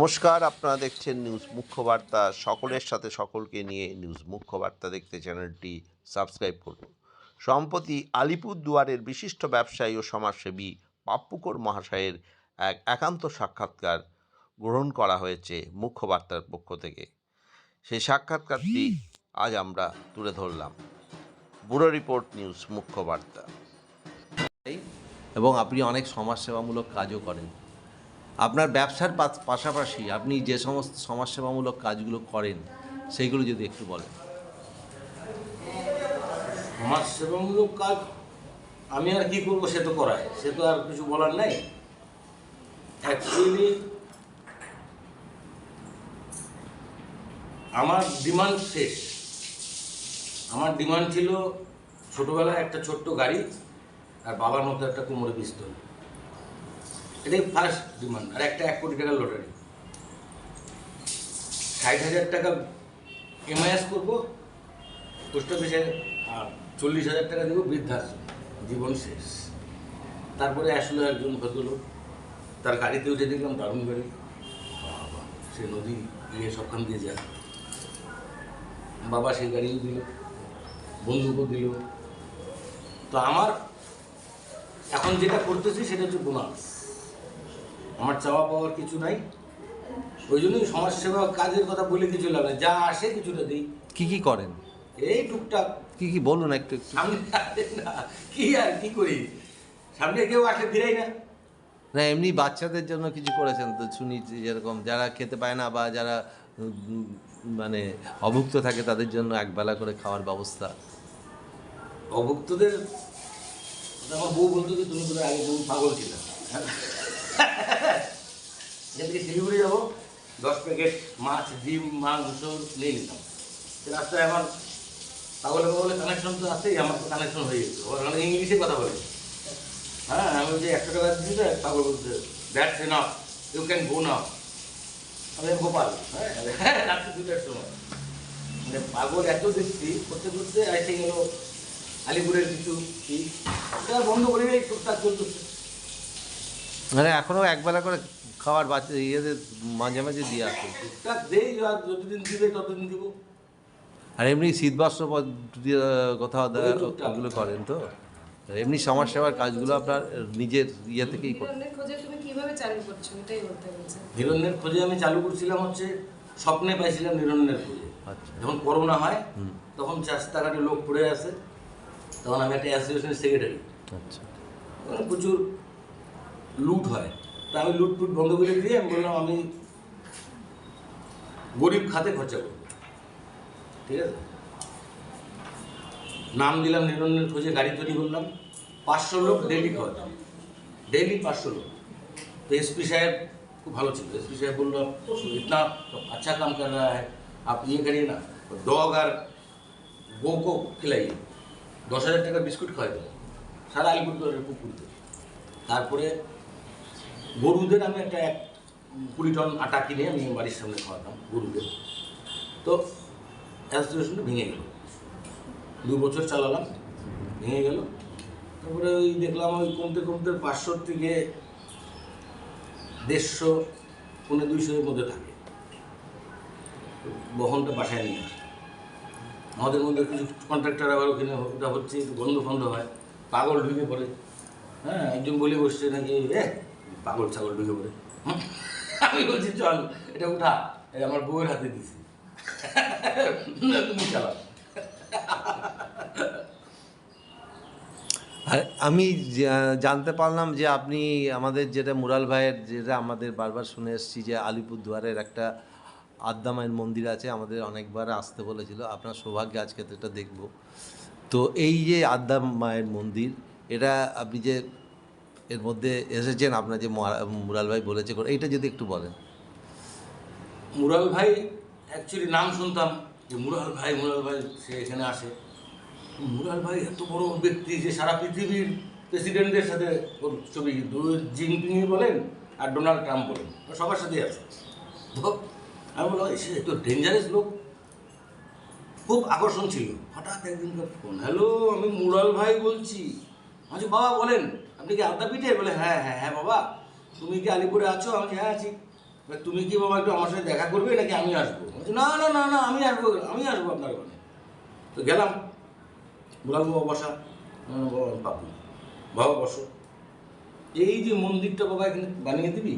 নমস্কার, আপনারা দেখছেন নিউজ মুখ্য বার্তা। সকলের সাথে সকলকে নিয়ে নিউজ মুখ্য বার্তা দেখতে চ্যানেলটি সাবস্ক্রাইব করুন। সম্প্রতি আলিপুরদুয়ারের বিশিষ্ট ব্যবসায়ী ও সমাজসেবী পাপ্পুকর মহাশয়ের এক একান্ত সাক্ষাৎকার গ্রহণ করা হয়েছে মুখ্য বার্তার পক্ষ থেকে। সেই সাক্ষাৎকারটি আজ আমরা তুলে ধরলাম। ব্যুরো রিপোর্ট নিউজ মুখ্য বার্তা। এবং আপনি অনেক সমাজসেবামূলক কাজও করেন। আপনার ব্যবসার পাশাপাশি আপনি যে সমস্ত সমাজসেবামূলক কাজগুলো করেন সেইগুলো যদি একটু বলেন। সমাজসেবামূলক কাজ আমি আর কি করবো, সে তো করায়, সে তো আর কিছু বলার নাই। অ্যাকচুয়ালি আমার ডিমান্ড শেষ। আমার ডিমান্ড ছিল ছোটোবেলায় একটা ছোট্ট গাড়ি আর বাবার মতো একটা কোমরে পিস্তল। এটাই ফার্স্ট ডিমান্ড। আর একটা 1 কোটি টাকার লটারি, 60,000 টাকা এমআইএস করবো পোস্ট অফিসে, আর 40,000 টাকা দেবো বৃদ্ধাশ্রম। জীবন শেষ। তারপরে আসলে একজন ভদ্রলোক, তার গাড়িতেও যে দেখলাম দারুণ গাড়ি, সে নদী গিয়ে সবখান দিয়ে যায়। বাবা সেই গাড়িও দিল, বন্ধুকেও দিল। তো আমার এখন যেটা করতেছি সেটা হচ্ছে বোনাস। আমার চাওয়া পাওয়ার কিছু নাই। ওই জন্যই সমাজসেবা কাজের কথা বলে কিছু লাভ নেই, যা আসে কিছুটা দিই। কি করেন? এই টুকটাক কি বলুন একটু। সামনে আসে না, কি আর কি করি, সামনে কেউ আসে দিরাই না। না, এমনি বাচ্চাদের জন্য কিছু করেছেন তো শুনি, যেরকম যারা খেতে পায় না বা যারা মানে অভুক্ত থাকে তাদের জন্য একবেলা করে খাওয়ার ব্যবস্থা। অভুক্তদের আমার বউ বলতো যে তুমি বোধহয় আগে বহু পাগল ছিল। এখান থেকে শিলিগুড়ি যাবো, 10 প্যাকেট মাছ, ডিম, মাংস নিয়ে নিতাম। রাস্তায় আমার পাগলে কানেকশন তো আছেই, আমার তো কানেকশন হয়ে গেছে। ওরা ইংলিশে কথা বলে। হ্যাঁ, আমি যে 100 টাকা দিচ্ছি না, পাগল বলছে that's enough, you can go now. আমি গোপাল, হ্যাঁ, রাত্রি 2টার সময়। মানে পাগল এত দেখছি, করতে করতে আইসে গেল আলিপুরের কিছু কি বন্ধ করে টুকটাক চলতেছে। মানে এখনও একবেলা করে খাওয়ার বাচ্চা ইয়েদের মাঝে মাঝে দিয়ে আসে। টুকটাক দেই, আর যতদিন দিবে ততদিন দিব। আর এমনি শীতবস্ত্র দিয়ে কোথাও ওগুলো করেন তো? এমনি সমাজসেবার কাজগুলো আপনার নিজের ইয়ে থেকেই করেন? নিরণ্যের খোঁজে আমি চালু করছিলাম হচ্ছে, স্বপ্নে পাইছিলাম নিরণ্যের খোঁজে। আচ্ছা। যখন করোনা হয় তখন রাস্তাঘাটে লোক পড়ে আছে, তখন আমি একটা অ্যাসোসিয়েশনের সেক্রেটারি। আচ্ছা। প্রচুর লুট হয়, তা আমি লুটফুট বন্ধ করে দিয়ে আমি বললাম আমি গরিব খাতে খরচা করব। ঠিক আছে, নাম দিলাম নিরণ্যের খোঁজে। গাড়ি তৈরি করলাম, 500 লোক ডেলি খাওয়াতাম, ডেলি 500 লোক। তো एसपी साहब খুব ভালো ছিল। एसपी साहब বললো इतना अच्छा काम कर रहा है, आप ये करिए ना, डॉग और गो को खिलाइए। 10,000 টাকা বিস্কুট খাওয়াই দেবো সারা আলিপুরদুয়ারের কুকুরদের। তারপরে গরুদের আমি একটা 20 টন আটা কিনে আমি বাড়ির সামনে খাওয়াতাম গরুদের। তো অ্যাসোসিয়েশনটা ভেঙে গেল, 2 বছর চালালাম, ভেঙে গেল। তারপরে ওই দেখলাম ওই কমতে কমতে 500 থেকে 150, 200 মধ্যে থাকে। বহনটা বাসায় নিয়ে আসে। আমাদের মধ্যে কিছু কন্ট্রাক্টর আবার ওখানে ওটা হচ্ছে বন্ধ ফন্ধ হয়, পাগল ঢুকে পড়ে। হ্যাঁ, একজন বলে বসছে নাকি পাগল ছাগল ঢুকে পড়ে। আমি বলছি চল এটা উঠা, আমার বউয়ের হাতে দিছি, তুমি চালাও। আর আমি জানতে পারলাম যে আপনি আমাদের যেটা মুরাল ভাইয়ের, যেটা আমাদের বারবার শুনে এসেছি যে আলিপুরদুয়ারের একটা আদ্যা মায়ের মন্দির আছে, আমাদের অনেকবার আসতে বলেছিল। আপনার সৌভাগ্য আজকে তো এটা দেখব। তো এই যে আদ্যা মায়ের মন্দির, এটা আপনি যে এর মধ্যে এসেছেন, আপনার যে মুরাল ভাই বলেছে, এইটা যদি একটু বলেন। মুরাল ভাই অ্যাকচুয়ালি নাম শুনতাম যে মুরাল ভাই সে এখানে আসে। মুরাল ভাই এত বড় ব্যক্তি যে সারা পৃথিবীর প্রেসিডেন্টদের সাথে ওর ছবি, জিনপিংই বলেন আর ডোনাল্ড ট্রাম্প বলেন, সবার সাথেই আছে। তো আমি বললাম সে তো ডেঞ্জারাস লোক, খুব আকর্ষণ ছিল। হঠাৎ একদিনকার ফোন, হ্যালো আমি মুরাল ভাই বলছি। আমি বাবা বলেন আপনি কি আদ্যাপীঠে? বলে হ্যাঁ হ্যাঁ হ্যাঁ বাবা, তুমি কি আলিপুরে আছো? আমি হ্যাঁ আছি। তুমি কি বাবা একটু আমার সাথে দেখা করবে নাকি আমি আসবো? না না না না, আমি আসবো আপনার ওখানে। তো গেলাম, মুরাল বাবা বসা, বাবা পাপু, বাবা বসো, এই যে মন্দিরটা বাবা এখানে বানিয়ে দিবি।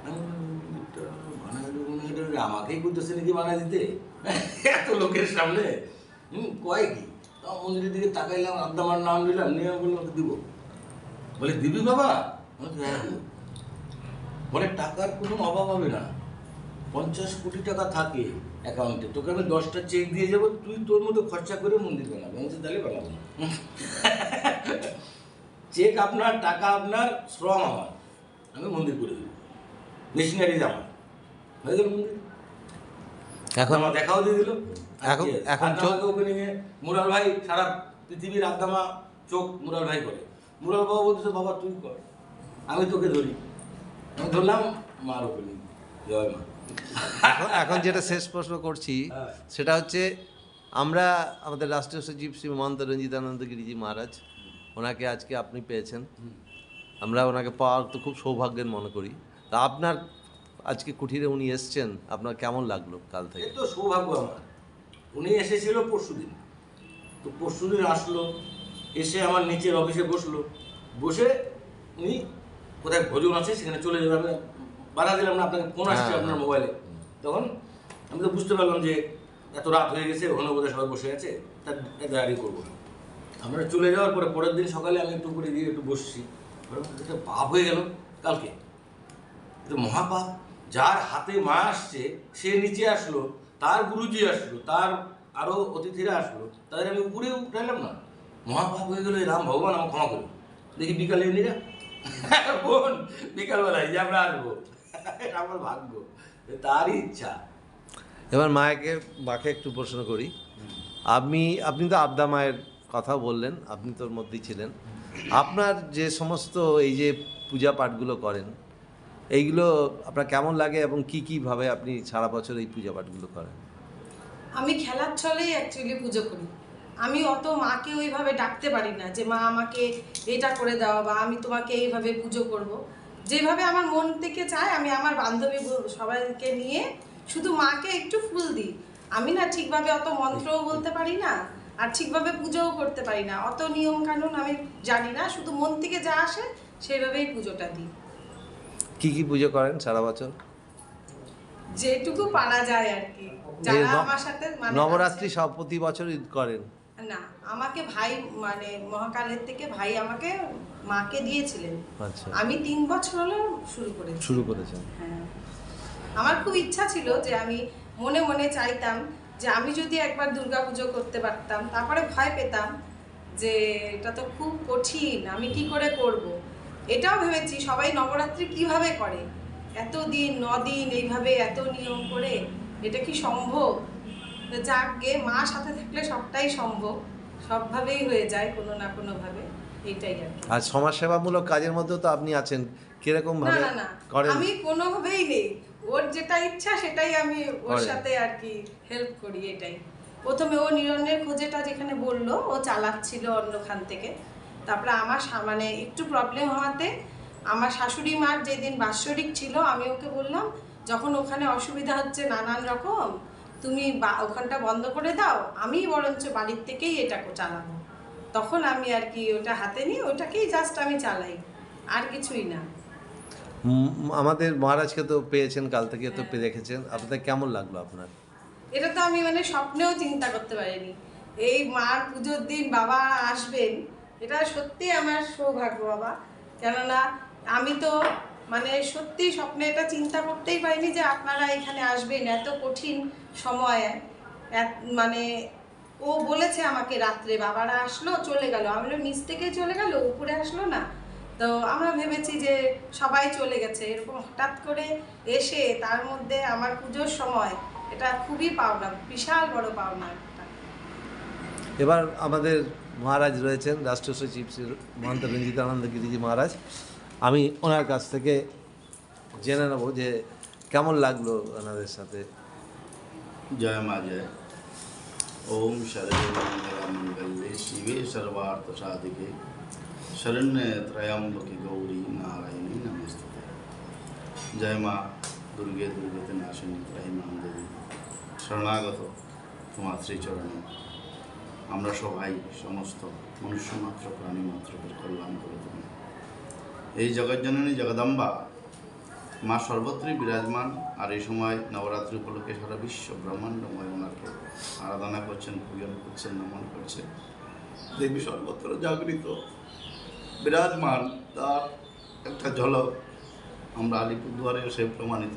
আমি বললাম, মন্দিরটা বানায় দেবো না, এটা আমাকেই করতেছে নাকি বানায় দিতে এত লোকের সামনে? কয় কি, মন্দিরের দিকে তাকাইলাম, আদ্দামার নাম দিলাম, নিয়ে বললাম দিব। বলে দিবি বাবা? হ্যাঁ। বলে টাকার কোনো অভাব হবে না, 50 কোটি টাকা থাকে অ্যাকাউন্টে, তোকে আমি 10টা চেক দিয়ে যাবো, তুই তোর মতো খরচা করে মন্দির বানাবি। আমি তাহলে বানাবো না, চেক আপনার, টাকা আপনার, শ্রম আমার, আমি মন্দির করে দেবো, মেশিনারিজ আমার, হয়ে গেল মন্দির। এখন আমার দেখাও দিয়ে দিল। এখন ওপেনিংয়ে মুরাল ভাই, সারা পৃথিবীর আদ্দামা চোখ মুরাল ভাই করে। মুরাল বাবা বলতেছে বাবা তুই কর, আমি তোকে ধরি। আমি ধরলাম, মার ওপেনিং, জয় মা। এখন যেটা শেষ প্রশ্ন করছি সেটা হচ্ছে, আমরা আমাদের রাষ্ট্রীয় সচিব শ্রী মহন্ত রঞ্জিতানন্দ গিরিজি মহারাজ, ওনাকে আজকে আপনি পেয়েছেন, আমরা ওনাকে পাওয়ার তো খুব সৌভাগ্যের মনে করি। তা আপনার আজকে কুঠিরে উনি এসছেন, আপনার কেমন লাগলো কাল থেকে? এই তো সৌভাগ্য আমার। উনি এসেছিল পরশুদিন, তো পরশুদিন আসলো, এসে আমার নিচের অফিসে বসলো, বসে উনি কোথায় ভোজন আছে সেখানে চলে যাবে, আমি বাধা দিলাম না, আপনাকে ফোন আসছে আপনার মোবাইলে। তখন আমি তো বুঝতে পারলাম যে এত রাত হয়ে গেছে, ওখানে বোধহয় সবাই বসে আছে, তার দেরি করবো না। আমরা চলে যাওয়ার পরে পরের দিন সকালে আমি একটু করে দিয়ে একটু বসছি, এটা পাপ হয়ে গেল কালকে, এটা মহাপাপ। যার হাতে মা আসছে সে নিচে আসলো, তার গুরুজি আসলো, তার আরো অতিথিরা আসলো, তাদের আমি উপরে উঠাইলাম না, মহাপাপ হয়ে গেল। রাম ভগবান আমার ক্ষমা করুন। দেখি বিকালে এলিরা বোন বিকালবেলায় যে আমরা আসবো, আমার ভাগ্য, তারই ইচ্ছা। এবার মাকে একটু প্রশ্ন করি, আপনি তো আদ্দা মায়ের কথা বললেন, আপনি তোর মধ্যেই ছিলেন, আপনার যে সমস্ত এই যে পূজা পাঠগুলো করেন, এইগুলো আপনার কেমন লাগে এবং কীভাবে আপনি সারা বছর এই পূজা পাঠগুলো করেন? আমি খেলার ছলেই অ্যাকচুয়ালি পুজো করি। আমি অত মাকে ওইভাবে ডাকতে পারি না যে মা আমাকে এটা করে দাও বা আমি তোমাকে এইভাবে পুজো করব। যেভাবে আমার মন থেকে চায়, আমি আমার বান্ধবী সবাইকে নিয়ে শুধু মাকে একটু ফুল দিই। আমি না ঠিকভাবে অত মন্ত্রও বলতে পারি না, আর ঠিকভাবে পুজোও করতে পারি না, অত নিয়ম কানুন আমি জানি না, শুধু মন থেকে যা আসে সেইভাবেই পুজোটা দিই। কি পুজো করেন সারা বছর? যেটুকু পারা যায় আর কি, যারা আমার সাথে নবরাত্রি সব প্রতি বছরই করেন? না, আমাকে ভাই মানে মহাকালের থেকে ভাই আমাকে মাকে দিয়েছিলেন। আচ্ছা, আমি 3 বছর হলো শুরু করেছেন। হ্যাঁ, আমার খুব ইচ্ছা ছিল যে আমি মনে মনে চাইতাম যে আমি যদি একবার দুর্গাপুজো করতে পারতাম। তারপরে ভয় পেতাম যে এটা তো খুব কঠিন, আমি কি করে করব। এটাও ভেবেছি সবাই নবরাত্রি কিভাবে করে, এত দিন 9 দিন এইভাবে এত নিয়ম করে, এটা কি সম্ভব? যাক গে, মা সাথে থাকলে সবটাই সম্ভব, সবভাবেই হয়ে যায় কোনো না কোনোভাবে, এইটাই আর কি। আর সমাজসেবামূলক কাজের মধ্যেও তো আপনি আছেন, কিরকম না ভাবে না না, করেন? আমি কোনোভাবেই নেই, ওর যেটা ইচ্ছা সেটাই আমি ওর করেন। সাথে আর কি হেল্প করি, এটাই। প্রথমে ও নিরঞ্জনের খোঁজেটা যেখানে বললো, ও চালাচ্ছিল অন্যখান থেকে। তারপরে আমার মানে একটু প্রবলেম হওয়াতে আমার শাশুড়ি মার যেদিন বাৎসরিক ছিল, আমি ওকে বললাম যখন ওখানে অসুবিধা হচ্ছে নানান রকম, তুমি ওখানটা বন্ধ করে দাও, আমি বরঞ্চ বাড়ির থেকেই এটা চালাবো। তখন আমি আর কি ওটা হাতে নিয়ে ওটাকেই জাস্ট আমি চালাই, আর কিছুই না। আমাদের মহারাজকে তো পেয়েছেন, কাল থেকে তো দেখেছেন, আপনাদের কেমন লাগলো আপনার? এটা তো আমি মানে স্বপ্নেও চিন্তা করতে পারিনি, এই মার পুজোর দিন বাবা আসবেন, এটা সত্যি আমার সৌভাগ্য বাবা। কেননা আমি তো মানে সত্যি স্বপ্নে এটা চিন্তা করতেই পারিনি যে আপনারা এখানে আসবেন এত কঠিন সময়ে। মানে ও বলেছে আমাকে রাত্রে, বাবারা আসলো চলে গেল, আমি বললাম নিচ থেকে চলে গেল, উপরে আসলো না। তো আমরা ভেবেছি যে সবাই চলে গেছে, এরকম হঠাৎ করে এসে তার মধ্যে আমার পুজোর সময়, এটা খুবই পাওনা, বিশাল বড় পাওনা একটা। এবার আমাদের মহারাজ রয়েছেন, রাষ্ট্রীয় সচিব শ্রী মহন্ত রঞ্জিতানন্দ গিরিজি মহারাজ, আমি ওনার কাছ থেকে জেনে নেব যে কেমন লাগলো ওনাদের সাথে। जय माँ जय। ओम शरण्ये शिवे सर्वार्थ साधिके शरण्य त्रयंबके गौरी नारायणी नमस्ते। জয় মা দুর্গে দুর্গতে নাশিনী ত্রাহি মাম দেবী, শরণাগত তোমার শ্রীচরণে। আমরা সবাই সমস্ত মনুষ্য মাত্র প্রাণী মাত্রকে কল্যাণ করে তুমি। এই জগজ্জননী জগদম্বা মা সর্বত্রই বিরাজমান। আর এই সময় নবরাত্রি উপলক্ষে সারা বিশ্ব ব্রহ্মাণ্ডময় ওনাকে আরাধনা করছেন, পূজন করছেন, নমন করছেন। দেবী সর্বত্র জাগৃত বিরাজমান, তার একটা ঝলক আমরা আলিপুরদুয়ারে এসে প্রমাণিত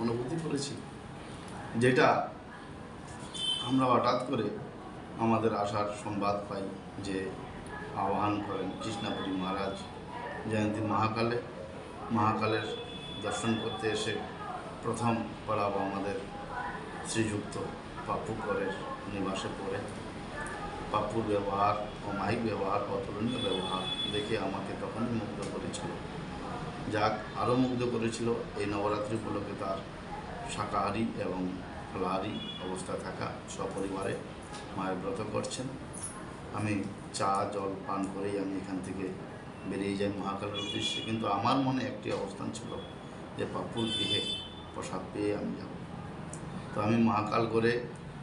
অনুভূতি করেছি, যেটা আমরা হঠাৎ করে আমাদের আসার সংবাদ পাই যে আহ্বান করেন কৃষ্ণাপুরী মহারাজ জয়ন্তী মহাকালের দর্শন করতে এসে প্রথম পড়াবো আমাদের শ্রীযুক্ত পাপ্পু করের নিবাসে পড়ে। পাপ্পুর ব্যবহার, অমায়িক ব্যবহার, অতুলনীয় ব্যবহার দেখে আমাকে তখনই মুগ্ধ করেছিল। যাক, আরও মুগ্ধ করেছিল এই নবরাত্রি উপলক্ষে তার শাকাহারী এবং ফলাহারী অবস্থায় থাকা, সপরিবারে মায়ের ব্রত করছেন। আমি চা জল পান করেই আমি এখান থেকে বেরিয়ে যাই মহাকালের উদ্দেশ্যে। কিন্তু আমার মনে একটি অবস্থান ছিল যে পাপ্পুর গৃহে প্রসাদ পেয়ে আমি যাব। তো আমি মহাকাল করে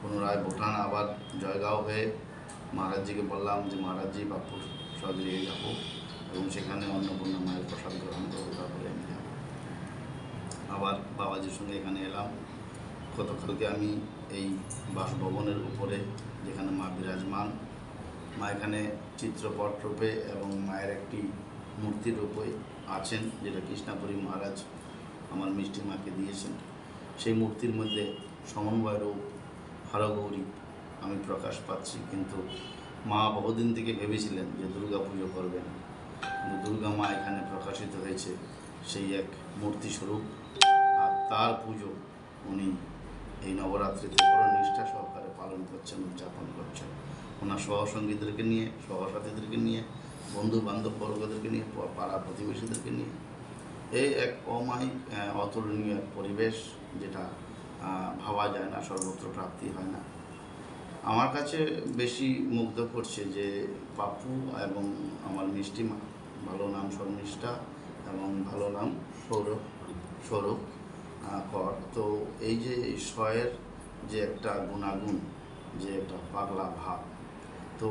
পুনরায় ভুটান আবার জয়গাঁও হয়ে মহারাজজিকে বললাম যে মহারাজজি পাপ্পুর স্বগৃহে যাব এবং সেখানে অন্নপূর্ণা মায়ের প্রসাদ গ্রহণ করবো, তারপরে আমি যাব। আবার বাবাজির সঙ্গে এখানে এলাম। গতকালকে আমি এই বাসভবনের উপরে যেখানে মা বিরাজমান, মা এখানে চিত্রপট রূপে এবং মায়ের একটি মূর্তি রূপে আছেন, যেটা কৃষ্ণাপুরী মহারাজ আমার মিষ্টি মাকে দিয়েছেন। সেই মূর্তির মধ্যে সমন্বয় রূপ হরগৌরী আমি প্রকাশ পাচ্ছি। কিন্তু মা বহুদিন থেকে ভেবেছিলেন যে দুর্গা পুজো করবেন, কিন্তু দুর্গা মা এখানে প্রকাশিত হয়েছে সেই এক মূর্তি স্বরূপ। আর তার পুজো উনি এই নবরাত্রিতে বড় নিষ্ঠা সহকারে পালন করছেন, উদযাপন করছেন। ওনার সহসঙ্গীদেরকে নিয়ে, সহসাথীদেরকে নিয়ে, বন্ধু বান্ধব বর্গদেরকে নিয়ে, পাড়া প্রতিবেশীদেরকে নিয়ে এই এক অমায়িক অতুলনীয় পরিবেশ, যেটা ভাবা যায় না, সর্বত্র প্রাপ্তি হয় না। আমার কাছে বেশি মুগ্ধ করছে যে পাপ্পু এবং আমার মিষ্টি মা, ভালো নাম শর্মিষ্ঠা এবং ভালো নাম সৌরভ কর। তো এই যে ঈশ্বরের যে একটা গুণাগুণ, যে একটা পাগলা ভাব, তো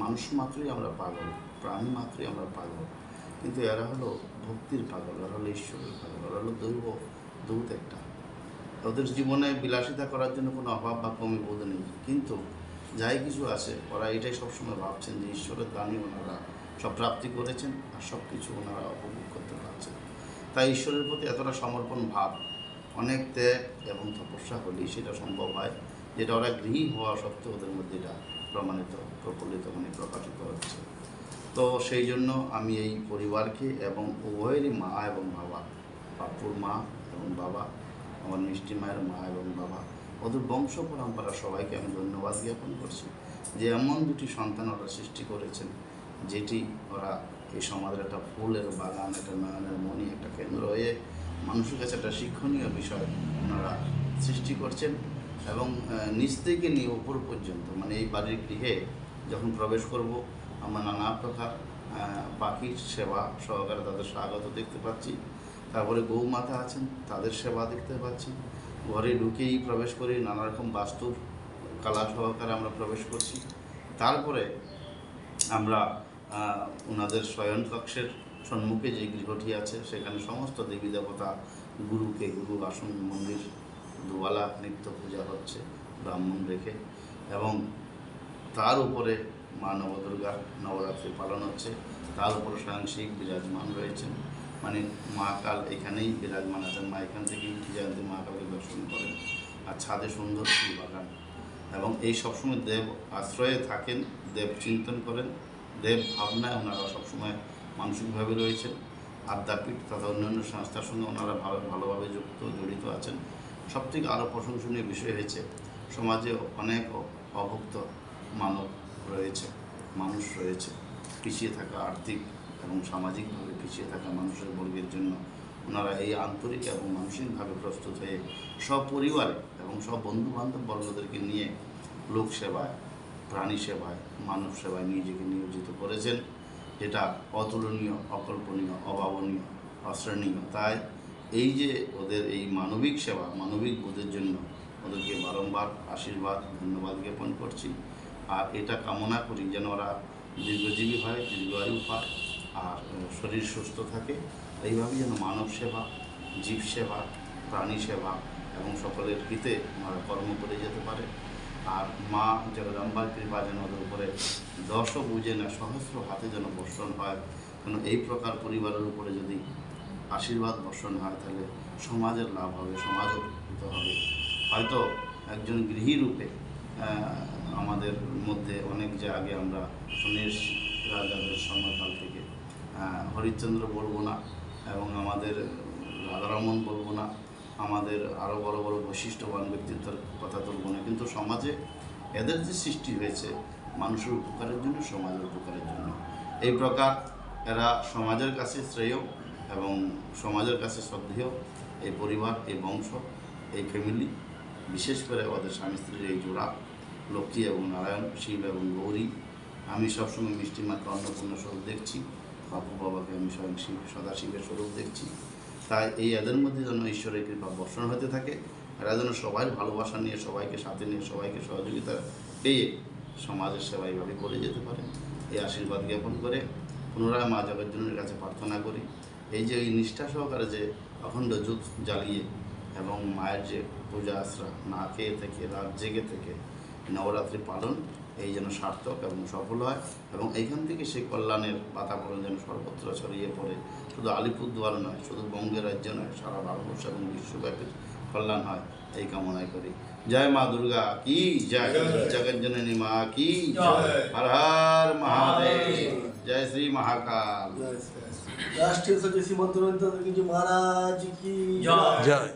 মানুষ মাত্রই আমরা পাগল, প্রাণী মাত্রই আমরা পাগল, কিন্তু এরা হলো ভক্তির পাগল, এরা হলো ঈশ্বরের পাগল, এরা হলো দৈব দূত একটা। ওদের জীবনে বিলাসিতা করার জন্য কোনো অভাব বা কমি বোধ নেই, কিন্তু যাই কিছু আছে ওরা এটাই সবসময় ভাবছেন যে ঈশ্বরের দানই ওনারা সব প্রাপ্তি করেছেন আর সব কিছু ওনারা উপভোগ করতে পারছেন। তাই ঈশ্বরের প্রতি এতটা সমর্পণ ভাব, অনেক ত্যাগ এবং তপস্যা হলেই সেটা সম্ভব হয়, যেটা ওরা গৃহী হওয়া সত্ত্বেও ওদের মধ্যে এটা প্রমাণিত, প্রফুল্লিত, প্রকাশিত হচ্ছে। তো সেই জন্য আমি এই পরিবারকে এবং উভয়েরই মা এবং বাবা, পাপ্পুর মা এবং বাবা, আমার মিষ্টি মায়ের মা এবং বাবা, ওদের বংশ পরম্পরা সবাইকে আমি ধন্যবাদ জ্ঞাপন করছি যে এমন দুটি সন্তান ওরা সৃষ্টি করেছেন, যেটি ওরা এই সমাজের একটা ফুলের বাগান, একটা নয়নের মণি, একটা কেন্দ্র হয়ে মানুষের কাছে একটা শিক্ষণীয় বিষয় ওনারা সৃষ্টি করছেন। এবং নিচ থেকে নিয়ে উপর পর্যন্ত, মানে এই বাড়ির গৃহে যখন প্রবেশ করব, আমরা নানা প্রকার পাখির সেবা সহকারে তাদের স্বাগত দেখতে পাচ্ছি। তারপরে গৌমাতা আছেন, তাদের সেবা দেখতে পাচ্ছি। ঘরে ঢুকেই প্রবেশ করি, নানা রকম বাস্তুর কালা সহকারে আমরা প্রবেশ করছি। তারপরে আমরা ওনাদের শয়নকক্ষের সম্মুখে যে গৃহটি আছে, সেখানে সমস্ত দেবী দেবতা, গুরু আসন, মন্দির, দুয়ালা নিত্য পূজা হচ্ছে ব্রাহ্মণ রেখে, এবং তার উপরে মা নবদুর্গার নবরাত্রি পালন হচ্ছে। তার উপরে স্বয়ং শিব বিরাজমান রয়েছেন, মানে মহাকাল এখানেই বিরাজমান আছেন। মা এখান থেকেই জয়ন্তী মহাকালকে দর্শন করেন। আর ছাদে সুন্দর ফুল বাগান, এবং এই সবসময় দেব আশ্রয়ে থাকেন, দেব চিন্তন করেন, দেব ভাবনায় ওনারা সবসময় মানসিকভাবে রয়েছেন। আদ্যাপীঠ তথা অন্যান্য সংস্থার সঙ্গে ওনারা ভালোভাবে জড়িত আছেন। সবথেকে আরও প্রশংসনীয় বিষয় হয়েছে, সমাজে অনেক অভুক্ত মানুষ রয়েছে, পিছিয়ে থাকা, আর্থিক এবং সামাজিকভাবে পিছিয়ে থাকা মানুষের বর্গের জন্য ওনারা এই আন্তরিক এবং মানসিকভাবে প্রস্তুত হয়ে সপরিবারে এবং সব বন্ধুবান্ধব বর্গদেরকে নিয়ে লোক সেবায়, প্রাণী সেবায়, মানব সেবায় নিজেকে নিয়োজিত করেছেন, যেটা অতুলনীয়, অকল্পনীয়, অভাবনীয়, অশ্রেণীয়। তাই এই যে ওদের এই মানবিক সেবা, মানবিক বোধের জন্য ওদেরকে বারংবার আশীর্বাদ, ধন্যবাদ জ্ঞাপন করছি। আর এটা কামনা করি যেন ওরা দীর্ঘজীবী হয়, দীর্ঘায়ু পায়, আর শরীর সুস্থ থাকে। এইভাবেই যেন মানব সেবা, জীব সেবা, প্রাণী সেবা এবং সকলের হিতে ওরা কর্ম করে যেতে পারে। আর মা জগদম্বার কৃপা যেন ওদের উপরে দশও বুঝে না, সহস্র হাতে যেন বর্ষণ হয়। কেন এই প্রকার পরিবারের উপরে যদি আশীর্বাদ বর্ষণ হয় তাহলে সমাজের লাভ হবে, সমাজ উপকৃত হবে। হয়তো একজন গৃহী রূপে আমাদের মধ্যে অনেক যে আগে আমরা শুনে এসেছি রাজাদের সময়কাল থেকে, হরিশ্চন্দ্র বলবো না এবং আমাদের রাধারমণ বলবো না, আমাদের আরও বড় বড় বৈশিষ্ট্যবান ব্যক্তিত্বের কথা তুলব না, কিন্তু সমাজে এদের যে সৃষ্টি হয়েছে মানুষের উপকারের জন্য, সমাজের উপকারের জন্য। এই প্রকার এরা সমাজের কাছে শ্রেয় এবং সমাজের কাছে শ্রদ্ধেয় এই পরিবার, এই বংশ, এই ফ্যামিলি, বিশেষ করে ওদের স্বামী স্ত্রীর এই জোড়া লক্ষ্মী এবং নারায়ণ, শিব এবং গৌরী। আমি সবসময় মিষ্টি মাকে অন্নপূর্ণা স্বরূপ দেখছি, বাপু বাবাকে আমি স্বয়ং শিব সদাশিবের স্বরূপ দেখছি। তাই এই এদের মধ্যে যেন ঈশ্বরের কৃপা বর্ষণ হতে থাকে। এরা যেন সবাই ভালোবাসা নিয়ে, সবাইকে সাথে নিয়ে, সবাইকে সহযোগিতা পেয়ে সমাজের সেবা এইভাবে করে যেতে পারে, এই আশীর্বাদ জ্ঞাপন করে পুনরায় মা জগজ্জননীর কাছে প্রার্থনা করি এই যে এই নিষ্ঠা সহকারে যে অখণ্ড জোৎ জ্বালিয়ে এবং মায়ের যে পূজা আশ্রা না খেয়ে থেকে, রাত জেগে থেকে নবরাত্রি পালন, এই যেন সার্থক এবং সফল হয় এবং এইখান থেকে সেই কল্যাণের বাতাবরণ যেন সর্বত্র ছড়িয়ে পড়ে। শুধু আলিপুরদুয়ার নয়, শুধু বঙ্গের রাজ্য নয়, সারা ভারতবর্ষ এবং বিশ্বব্যাপী কল্যাণ হয় এই কামনাই করি। জয় মা দুর্গা কি জয়, জগজ্জননী মা কি জয়, হর হর মহাদেব, জয় শ্রী महाकाल। राष्ट्रीय सचिव श्रीमंत रविंद्र महाराज की জয়।